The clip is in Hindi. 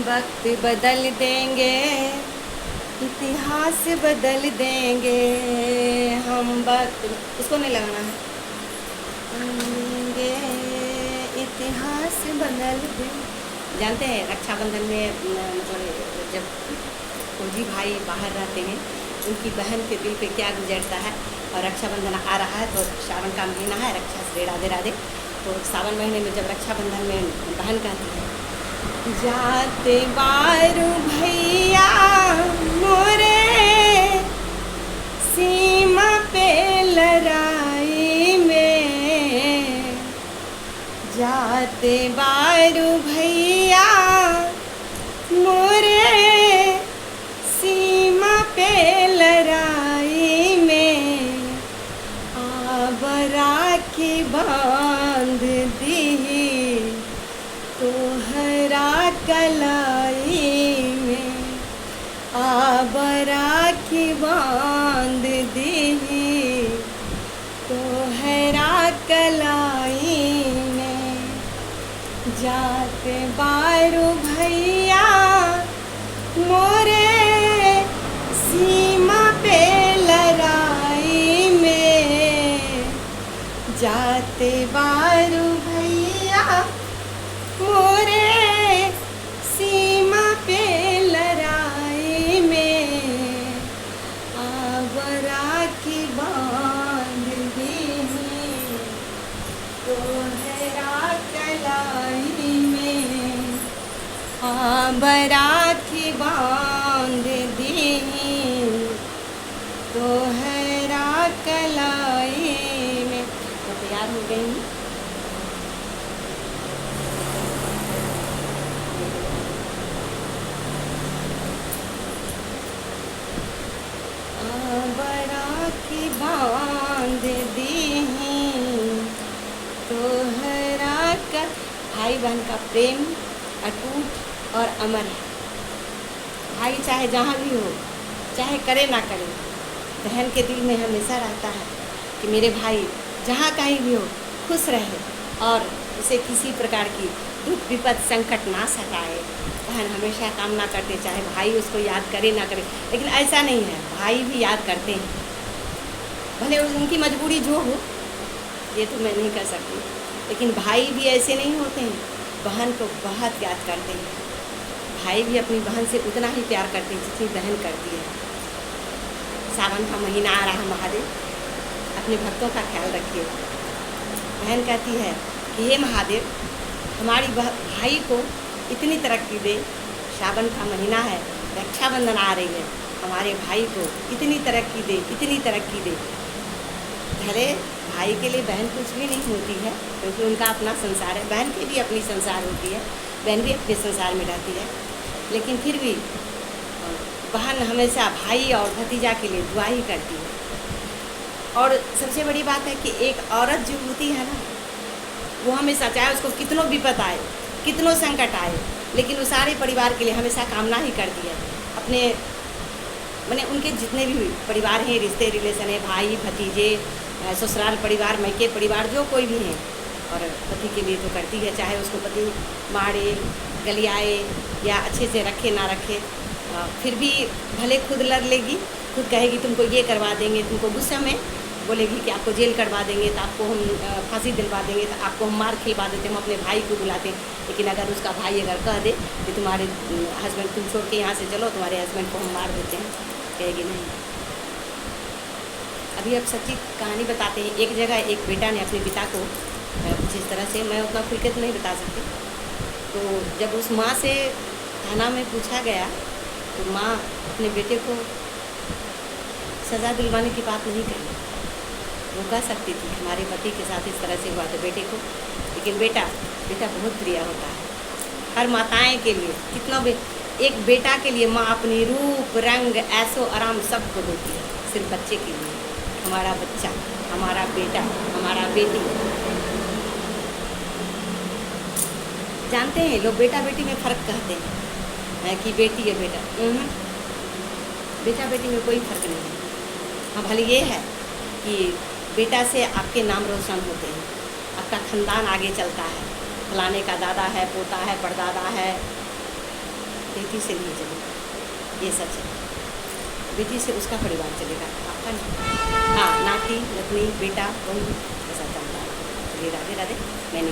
वक्त बदल देंगे, इतिहास बदल देंगे। हम वक्त, उसको नहीं लगाना है, देंगे इतिहास बदल देंगे। जानते हैं रक्षाबंधन में मतलब जब फौजी भाई बाहर रहते हैं उनकी बहन के दिल पे क्या गुजरता है। और रक्षाबंधन आ रहा है तो सावन का महीना है, रक्षा से राधे राधे। तो सावन महीने में जब रक्षाबंधन में बहन कहती है, जाते बारू भैया मोरे सीमा पे लड़ाई में, जाते बारू भैया मोरे सीमा पे लड़ाई में, आबरा के बांध दी तोहरा कलाई में, आबरा के बांध दी तोहरा कलाई में, जाते बारू भैया मोरे सीमा पे लड़ाई में, जाते बारू भैया मोरे सीमा पे लड़ाई में, आबरा की बांध दी तोहरा कलाई में, आबरा की बांध दी तोहरा कलाई में। तो तैयार हो गई। आबरा की बांध दी तोहरा का। भाई बहन का प्रेम अटूट और अमर है। भाई चाहे जहाँ भी हो, चाहे करे ना करे, बहन के दिल में हमेशा रहता है कि मेरे भाई जहाँ कहीं भी हो खुश रहे और उसे किसी प्रकार की दुख विपद संकट ना सताए। बहन हमेशा कामना करते चाहे भाई उसको याद करे ना करे, लेकिन ऐसा नहीं है, भाई भी याद करते हैं, भले उनकी मजबूरी जो हो, ये तो मैं नहीं कर सकती, लेकिन भाई भी ऐसे नहीं होते हैं, बहन को बहुत याद करते हैं। भाई भी अपनी बहन से उतना ही प्यार करते हैं जितनी बहन करती है। सावन का महीना आ रहा, महादेव अपने भक्तों का ख्याल रखिए। बहन कहती है कि हे महादेव, हमारी भाई को इतनी तरक्की दे, सावन का महीना है, रक्षाबंधन आ रही है, हमारे भाई को इतनी तरक्की दे, इतनी तरक्की दे। भले भाई के लिए बहन कुछ भी नहीं होती है, क्योंकि उनका अपना संसार है, बहन की भी अपनी संसार होती है, बहन भी अपने संसार में रहती है, लेकिन फिर भी बहन हमेशा भाई और भतीजा के लिए दुआ ही करती है। और सबसे बड़ी बात है कि एक औरत जो होती है ना, वो हमेशा चाहे उसको कितनों विपत आए, कितनों संकट आए, लेकिन वो सारे परिवार के लिए हमेशा कामना ही करती है। अपने मैंने उनके जितने भी परिवार हैं, रिश्ते रिलेशन है, भाई भतीजे, ससुराल परिवार, मैके परिवार, जो कोई भी हैं, और पति के लिए तो करती है, चाहे उसको पति मारे गलियाए या अच्छे से रखे ना रखे, फिर भी भले खुद लड़ लेगी, खुद कहेगी तुमको ये करवा देंगे, तुमको गुस्से में बोलेगी कि आपको जेल करवा देंगे, तो आपको हम फांसी दिलवा देंगे, तो आपको हम मार खिलवा देते, हम अपने भाई को बुलाते हैं। लेकिन अगर उसका भाई अगर कह दे कि तुम्हारे हस्बैंड, तुम छोड़ के यहाँ से चलो, तुम्हारे हस्बैंड को हम मार देते हैं, कहेगी नहीं। अभी अब सच्ची कहानी बताते हैं। एक जगह एक बेटा ने अपने पिता को कुछ इस तरह से, मैं उतना खुल के तो नहीं बता सकती, तो जब उस माँ से थाना में पूछा गया तो माँ अपने बेटे को सज़ा दिलवाने की बात नहीं कही। वो कह सकती थी हमारे पति के साथ इस तरह से हुआ तो बेटे को, लेकिन बेटा बहुत प्रिय होता है हर माताएं के लिए। कितना एक बेटा के लिए माँ अपनी रूप रंग ऐसो आराम सब को देती है, सिर्फ बच्चे के लिए। हमारा बच्चा, हमारा बेटा, हमारा बेटी। जानते हैं लोग बेटा बेटी में फ़र्क कहते हैं कि बेटी है बेटा, बेटा बेटी में कोई फ़र्क नहीं है। हाँ, भले ये है कि बेटा से आपके नाम रोशन होते हैं, आपका ख़ानदान आगे चलता है, फलाने का दादा है, पोता है, परदादा है, बेटी से नहीं चलेगा, ये सच है। बेटी से उसका परिवार चलेगा, आपका नहीं। हाँ, नाती नतनी बेटा बहू ऐसा चलता है। चलिए राधे राधे, मैंने